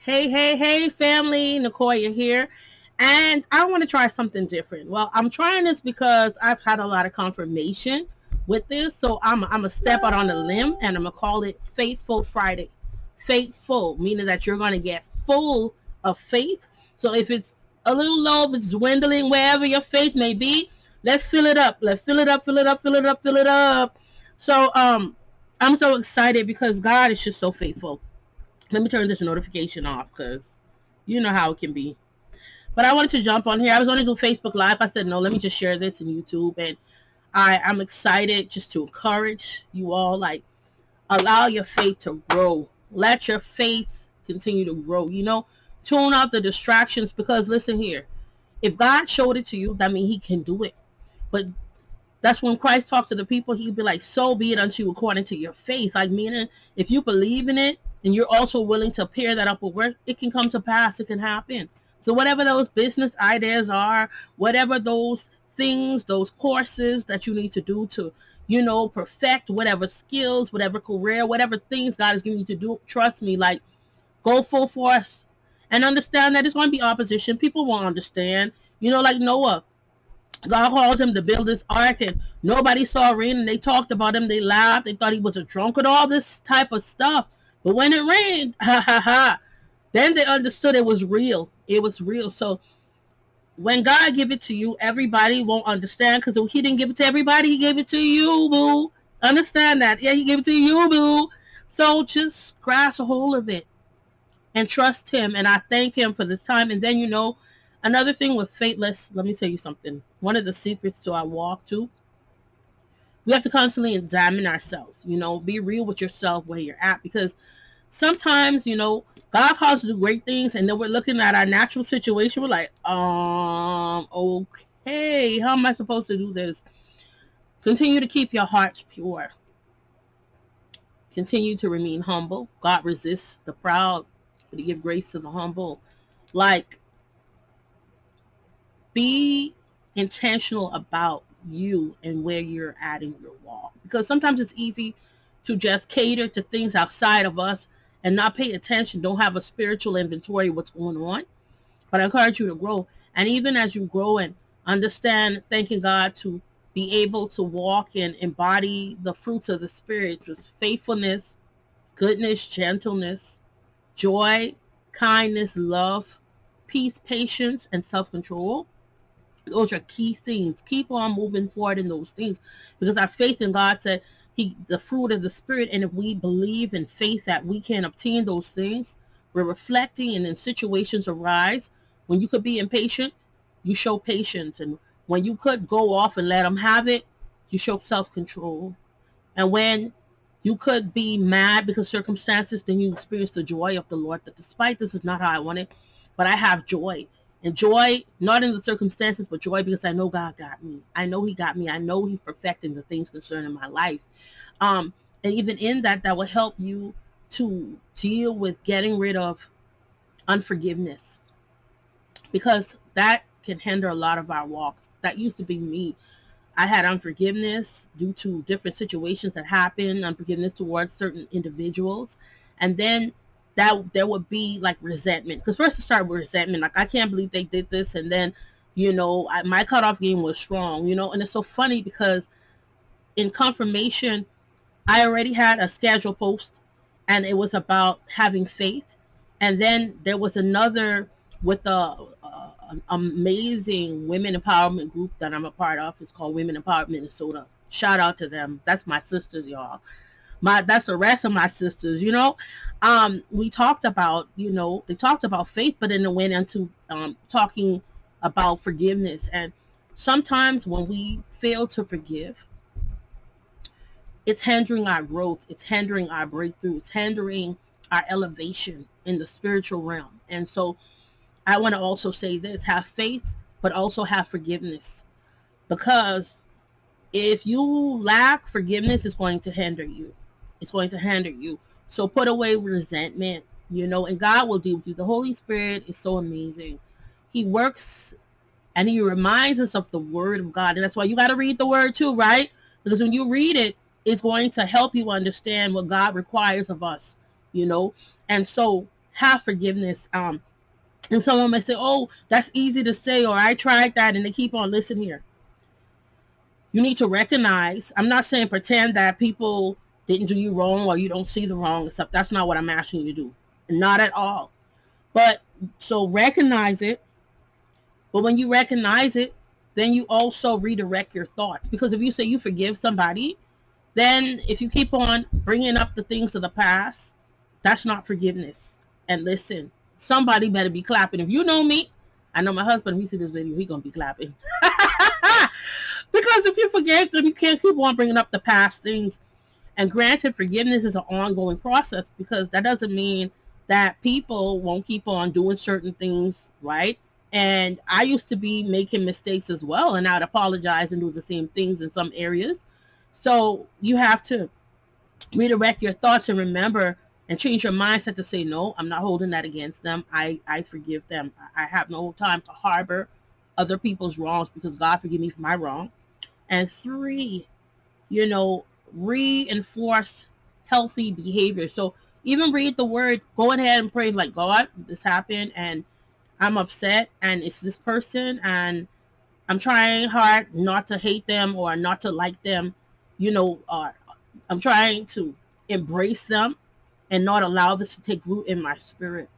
Hey, family. Nicoya here. And I want to try something different. Well, I'm trying this because I've had a lot of confirmation with this. So I'm going to step out on a limb and I'm going to call it Faithful Friday. Faithful, meaning that you're going to get full of faith. So if it's a little low, if it's dwindling, wherever your faith may be, let's fill it up. Let's fill it up, fill it up, fill it up, fill it up. So I'm so excited because God is just so faithful. Let me turn this notification off because you know how it can be. But I wanted to jump on here. I was going to do Facebook Live. I said, no, let me just share this in YouTube. And I'm excited just to encourage you all. Like, allow your faith to grow. Let your faith continue to grow. Tune out the distractions because listen here. If God showed it to you, that means he can do it. But that's when Christ talked to the people. He'd be like, so be it unto you according to your faith. Like, meaning if you believe in it and you're also willing to pair that up with work, it can come to pass. It can happen. So whatever those business ideas are, whatever those things, those courses that you need to do to, perfect whatever skills, whatever career, whatever things God is giving you to do, trust me, like, go full force and understand that it's going to be opposition. People won't understand. Like Noah. God called him to build this ark and nobody saw rain and they talked about him. They laughed. They thought he was a drunkard, all this type of stuff. But when it rained, then they understood it was real. It was real. So when God give it to you, everybody won't understand because he didn't give it to everybody. He gave it to you, boo. Understand that. Yeah, he gave it to you, boo. So just grasp a hold of it and trust him. And I thank him for this time. And then, another thing with faithless, let me tell you something. One of the secrets to our walk too, we have to constantly examine ourselves, be real with yourself where you're at. Because sometimes, God calls to do great things and then we're looking at our natural situation. We're like, okay, how am I supposed to do this? Continue to keep your hearts pure. Continue to remain humble. God resists the proud, but he gives grace to the humble. Like, be intentional about you and where you're at in your walk. Because sometimes it's easy to just cater to things outside of us and not pay attention, don't have a spiritual inventory of what's going on. But I encourage you to grow. And even as you grow and understand, thanking God to be able to walk and embody the fruits of the Spirit, just faithfulness, goodness, gentleness, joy, kindness, love, peace, patience, and self-control. Those are key things. Keep on moving forward in those things because our faith in God said the fruit of the Spirit, and if we believe in faith that we can obtain those things, we're reflecting, and then situations arise. When you could be impatient, you show patience, and when you could go off and let them have it, you show self-control. And when you could be mad because circumstances, then you experience the joy of the Lord, that despite this is not how I want it, but I have joy. And joy, not in the circumstances, but joy because I know God got me. I know he got me. I know he's perfecting the things concerning my life. And even in that will help you to deal with getting rid of unforgiveness. Because that can hinder a lot of our walks. That used to be me. I had unforgiveness due to different situations that happened, unforgiveness towards certain individuals. And then that there would be like resentment, because first it started with resentment, like I can't believe they did this, and then my cutoff game was strong, and it's so funny because in confirmation I already had a schedule post and it was about having faith, and then there was another with an amazing women empowerment group that I'm a part of. It's called Women Empowerment Minnesota. Shout out to them. That's my sisters, y'all. That's the rest of my sisters, we talked about, they talked about faith, but then it went into talking about forgiveness. And sometimes when we fail to forgive, it's hindering our growth. It's hindering our breakthrough. It's hindering our elevation in the spiritual realm. And so I want to also say this, have faith, but also have forgiveness, because if you lack forgiveness, it's going to hinder you. It's going to hinder you. So put away resentment, and God will deal with you. The Holy Spirit is so amazing. He works and he reminds us of the word of God. And that's why you got to read the word too, right? Because when you read it, it's going to help you understand what God requires of us, And so have forgiveness. And someone may say, oh, that's easy to say, or I tried that, and they keep on. Listen here. You need to recognize, I'm not saying pretend that people didn't do you wrong or you don't see the wrong and stuff. That's not what I'm asking you to do. Not at all. But so recognize it. But when you recognize it, then you also redirect your thoughts. Because if you say you forgive somebody, then if you keep on bringing up the things of the past, that's not forgiveness. And listen, somebody better be clapping. If you know me, I know my husband, if he sees this video, he's going to be clapping. Because if you forgive them, you can't keep on bringing up the past things. And granted, forgiveness is an ongoing process, because that doesn't mean that people won't keep on doing certain things, right? And I used to be making mistakes as well, and I'd apologize and do the same things in some areas. So you have to redirect your thoughts and remember and change your mindset to say, no, I'm not holding that against them. I forgive them. I have no time to harbor other people's wrongs, because God forgive me for my wrong. And 3, reinforce healthy behavior. So even read the word, go ahead and pray like, God, this happened and I'm upset and it's this person and I'm trying hard not to hate them or not to like them, I'm trying to embrace them and not allow this to take root in my spirit.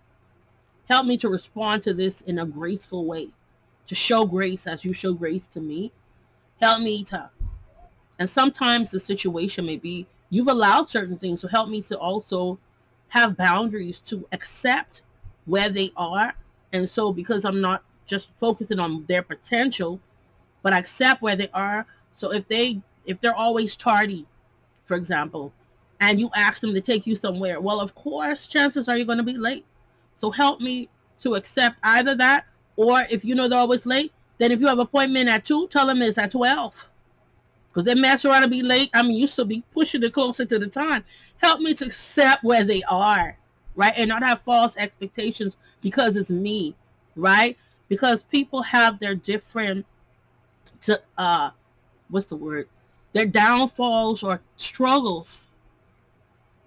Help me to respond to this in a graceful way, to show grace as you show grace to me. Help me to, and sometimes the situation may be you've allowed certain things, so help me to also have boundaries to accept where they are. And so because I'm not just focusing on their potential, but accept where they are. So if they're always tardy, for example, and you ask them to take you somewhere, well, of course, chances are you're going to be late. So help me to accept either that, or if you know they're always late, then if you have an appointment at 2, tell them it's at 12. Because they mess around and be late. I mean, you still be pushing it closer to the time. Help me to accept where they are, right? And not have false expectations because it's me, right? Because people have their different, their downfalls or struggles.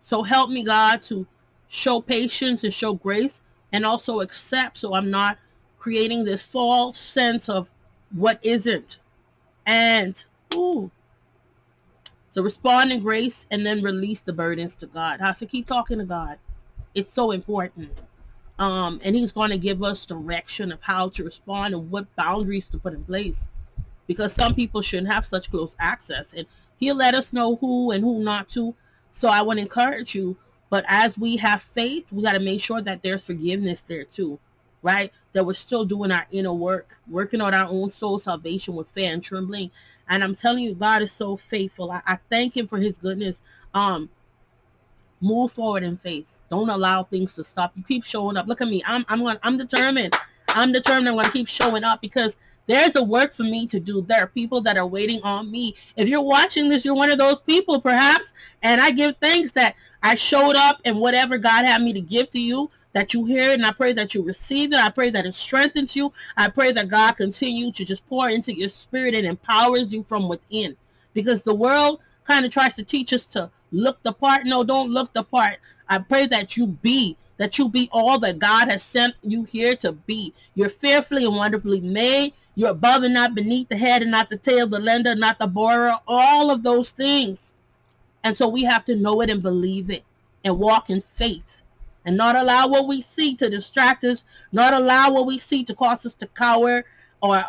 So help me, God, to show patience and show grace and also accept, so I'm not creating this false sense of what isn't. And, so respond in grace and then release the burdens to God. I have to keep talking to God. It's so important. And he's going to give us direction of how to respond and what boundaries to put in place. Because some people shouldn't have such close access. And he'll let us know who and who not to. So I want to encourage you. But as we have faith, we got to make sure that there's forgiveness there too. Right? That we're still doing our inner work, working on our own soul salvation with fear and trembling. And I'm telling you, God is so faithful. I thank him for his goodness. Move forward in faith. Don't allow things to stop. You keep showing up. Look at me. I'm determined. I'm determined I'm going to keep showing up, because there's a work for me to do. There are people that are waiting on me. If you're watching this, you're one of those people perhaps. And I give thanks that I showed up, and whatever God had me to give to you, that you hear it, and I pray that you receive it. I pray that it strengthens you. I pray that God continue to just pour into your spirit and empowers you from within. Because the world kind of tries to teach us to look the part. No, don't look the part. I pray that you be all that God has sent you here to be. You're fearfully and wonderfully made. You're above and not beneath, the head and not the tail, the lender, not the borrower, all of those things. And so we have to know it and believe it and walk in faith. And not allow what we see to distract us, not allow what we see to cause us to cower or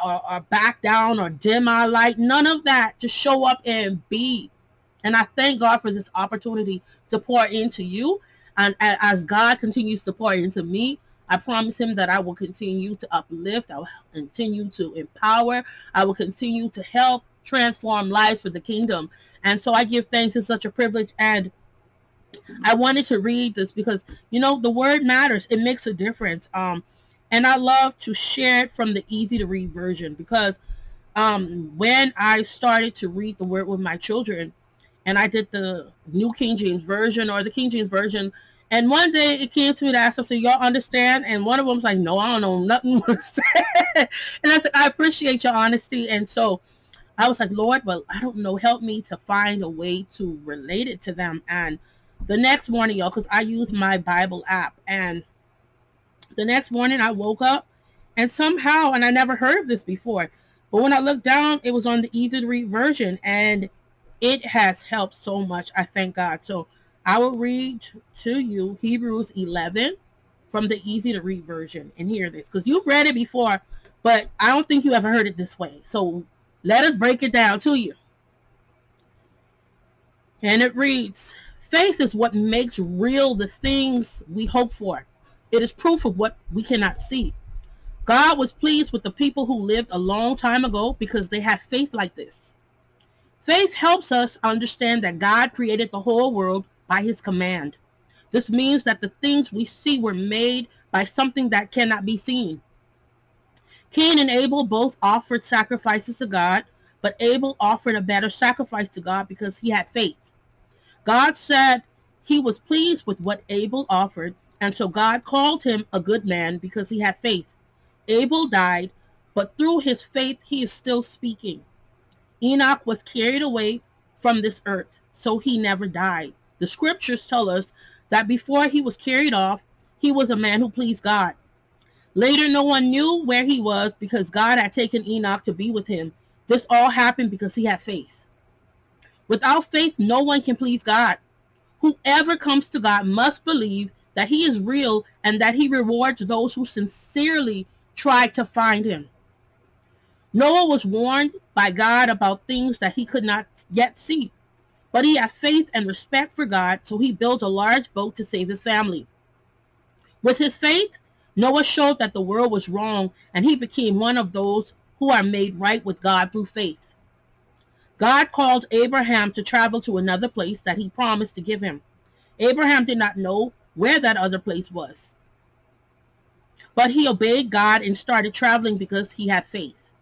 back down or dim our light. None of that. Just show up and be. And I thank God for this opportunity to pour into you. And as God continues to pour into me, I promise him that I will continue to uplift. I will continue to empower. I will continue to help transform lives for the kingdom. And so I give thanks. It's such a privilege. And I wanted to read this because, the word matters. It makes a difference. And I love to share it from the easy to read version, because when I started to read the word with my children, and I did the New King James Version or the King James Version, and one day it came to me to ask them, so y'all understand? And one of them was like, no, I don't know nothing to say. And I said, I appreciate your honesty. And so I was like, Lord, well, I don't know. Help me to find a way to relate it to them. And the next morning, y'all, because I use my Bible app, and The next morning I woke up and somehow, and I never heard of this before, but when I looked down, it was on the easy to read version, and it has helped so much. I thank God. So I will read to you Hebrews 11 from the easy to read version, and hear this, because you've read it before, but I don't think you ever heard it this way. So let us break it down to you. And it reads, faith is what makes real the things we hope for. It is proof of what we cannot see. God was pleased with the people who lived a long time ago because they had faith like this. Faith helps us understand that God created the whole world by his command. This means that the things we see were made by something that cannot be seen. Cain and Abel both offered sacrifices to God, but Abel offered a better sacrifice to God because he had faith. God said he was pleased with what Abel offered, and so God called him a good man because he had faith. Abel died, but through his faith he is still speaking. Enoch was carried away from this earth, so he never died. The scriptures tell us that before he was carried off, he was a man who pleased God. Later, no one knew where he was because God had taken Enoch to be with him. This all happened because he had faith. Without faith, no one can please God. Whoever comes to God must believe that he is real and that he rewards those who sincerely try to find him. Noah was warned by God about things that he could not yet see, but he had faith and respect for God, so he built a large boat to save his family. With his faith, Noah showed that the world was wrong, and he became one of those who are made right with God through faith. God called Abraham to travel to another place that he promised to give him. Abraham did not know where that other place was, but he obeyed God and started traveling because he had faith.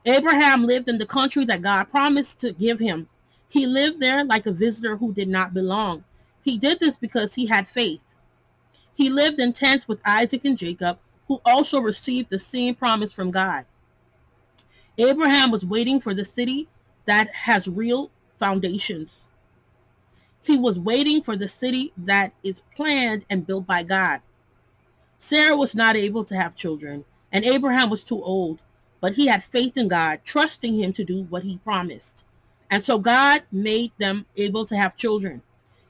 Abraham lived in the country that God promised to give him. He lived there like a visitor who did not belong. He did this because he had faith. He lived in tents with Isaac and Jacob, who also received the same promise from God. Abraham was waiting for the city that has real foundations. He was waiting for the city that is planned and built by God. Sarah was not able to have children, and Abraham was too old, but he had faith in God, trusting him to do what he promised. And so God made them able to have children.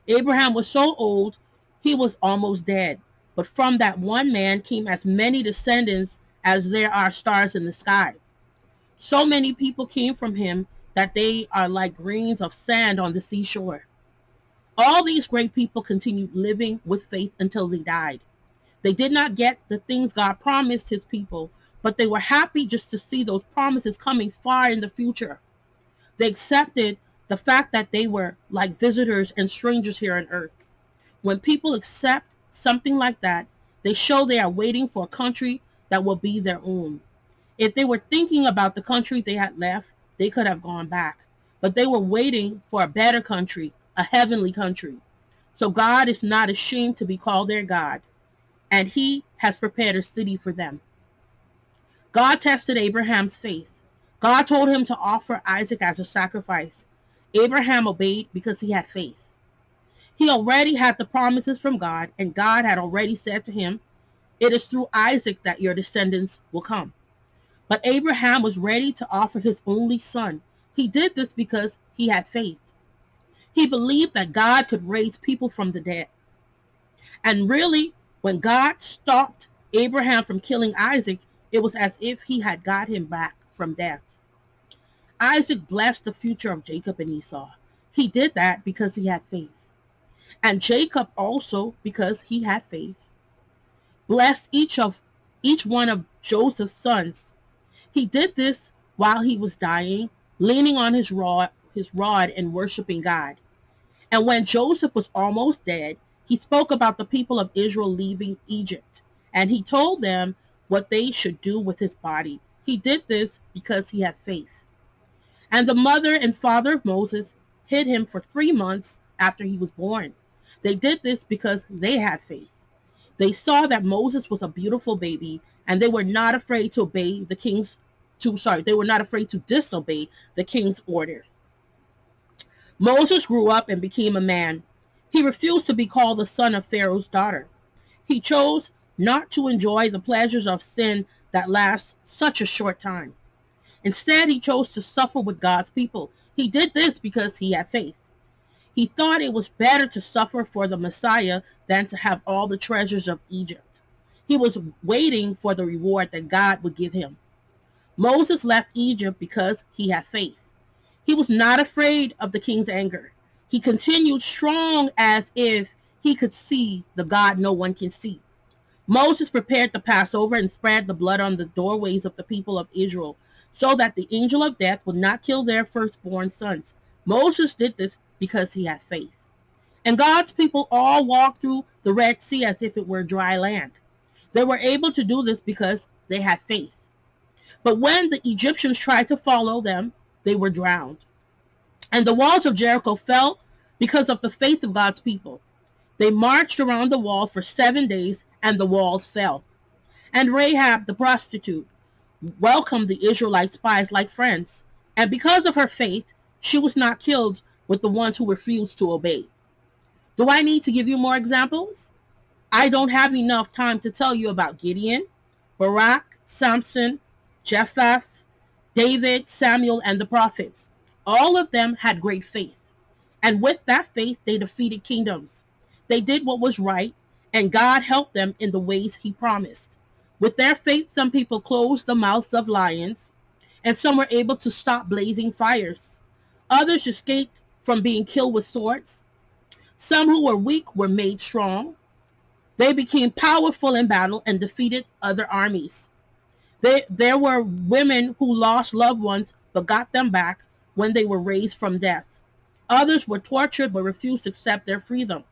Abraham was so old, he was almost dead. But from that one man came as many descendants as there are stars in the sky. So many people came from him that they are like grains of sand on the seashore. All these great people continued living with faith until they died. They did not get the things God promised his people, but they were happy just to see those promises coming far in the future. They accepted the fact that they were like visitors and strangers here on earth. When people accept something like that, they show they are waiting for a country that will be their own. If they were thinking about the country they had left, they could have gone back. But they were waiting for a better country, a heavenly country. So God is not ashamed to be called their God, and he has prepared a city for them. God tested Abraham's faith. God told him to offer Isaac as a sacrifice. Abraham obeyed because he had faith. He already had the promises from God, and God had already said to him, "It is through Isaac that your descendants will come." But Abraham was ready to offer his only son. He did this because he had faith. He believed that God could raise people from the dead. And really, when God stopped Abraham from killing Isaac, it was as if he had got him back from death. Isaac blessed the future of Jacob and Esau. He did that because he had faith. And Jacob also, because he had faith, blessed each one of Joseph's sons. He did this while he was dying, leaning on his rod and worshiping God. And when Joseph was almost dead, he spoke about the people of Israel leaving Egypt, and he told them what they should do with his body. He did this because he had faith. And the mother and father of Moses hid him for 3 months after he was born. They did this because they had faith. They saw that Moses was a beautiful baby, and they were not afraid to obey they were not afraid to disobey the king's order. Moses grew up and became a man. He refused to be called the son of Pharaoh's daughter. He chose not to enjoy the pleasures of sin that last such a short time. Instead, he chose to suffer with God's people. He did this because he had faith. He thought it was better to suffer for the Messiah than to have all the treasures of Egypt. He was waiting for the reward that God would give him. Moses left Egypt because he had faith. He was not afraid of the king's anger. He continued strong as if he could see the God no one can see. Moses prepared the Passover and spread the blood on the doorways of the people of Israel so that the angel of death would not kill their firstborn sons. Moses did this because he had faith. And God's people all walked through the Red Sea as if it were dry land. They were able to do this because they had faith. But when the Egyptians tried to follow them, they were drowned. And the walls of Jericho fell because of the faith of God's people. They marched around the walls for 7 days, and the walls fell. And Rahab, the prostitute, welcomed the Israelite spies like friends. And because of her faith, she was not killed with the ones who refused to obey. Do I need to give you more examples? I don't have enough time to tell you about Gideon, Barak, Samson, Jephthah, David, Samuel, and the prophets. All of them had great faith. And with that faith, they defeated kingdoms. They did what was right, and God helped them in the ways he promised. With their faith, some people closed the mouths of lions, and some were able to stop blazing fires. Others escaped from being killed with swords. Some who were weak were made strong. They became powerful in battle and defeated other armies. There were women who lost loved ones but got them back when they were raised from death. Others were tortured but refused to accept their freedom.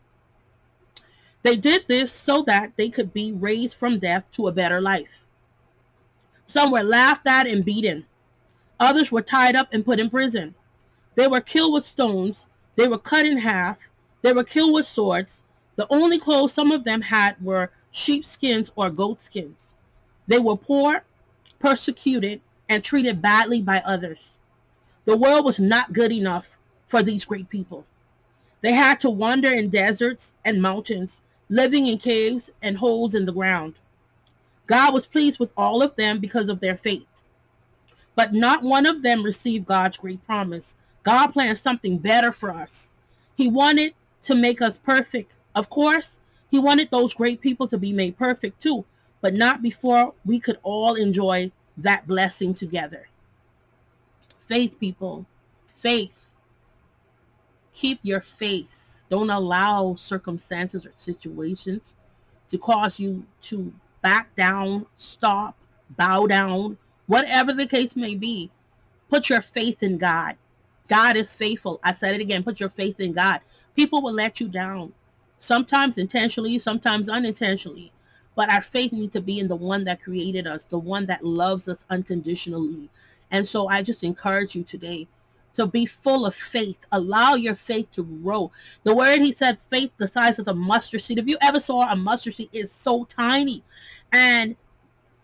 They did this so that they could be raised from death to a better life. Some were laughed at and beaten. Others were tied up and put in prison. They were killed with stones. They were cut in half. They were killed with swords. The only clothes some of them had were sheepskins or goatskins. They were poor, persecuted, and treated badly by others. The world was not good enough for these great people. They had to wander in deserts and mountains, living in caves and holes in the ground. God was pleased with all of them because of their faith. But not one of them received God's great promise. God planned something better for us. He wanted to make us perfect. Of course, he wanted those great people to be made perfect too, but not before we could all enjoy that blessing together. Faith, people. Faith. Keep your faith. Don't allow circumstances or situations to cause you to back down, stop, bow down, whatever the case may be. Put your faith in God. God is faithful. I said it again. Put your faith in God. People will let you down. Sometimes intentionally, sometimes unintentionally. But our faith needs to be in the one that created us, the one that loves us unconditionally. And so I just encourage you today to be full of faith. Allow your faith to grow. The word, he said, faith the size of a mustard seed. If you ever saw a mustard seed, it's so tiny. And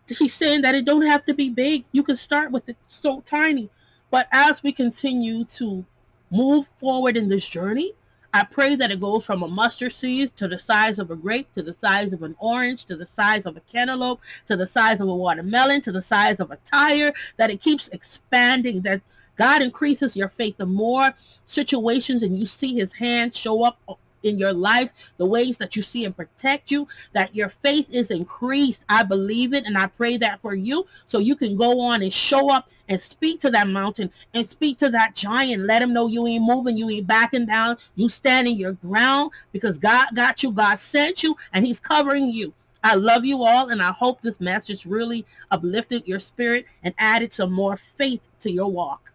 he's saying that it don't have to be big. You can start with it so tiny. But as we continue to move forward in this journey, I pray that it goes from a mustard seed to the size of a grape, to the size of an orange, to the size of a cantaloupe, to the size of a watermelon, to the size of a tire, that it keeps expanding, that God increases your faith. The more situations and you see his hand show up in your life, the ways that you see him protect you, that your faith is increased. I believe it, and I pray that for you, so you can go on and show up and speak to that mountain and speak to that giant. Let him know you ain't moving, you ain't backing down, you standing your ground, because God got you, God sent you, and he's covering you. I love you all, and I hope this message really uplifted your spirit and added some more faith to your walk.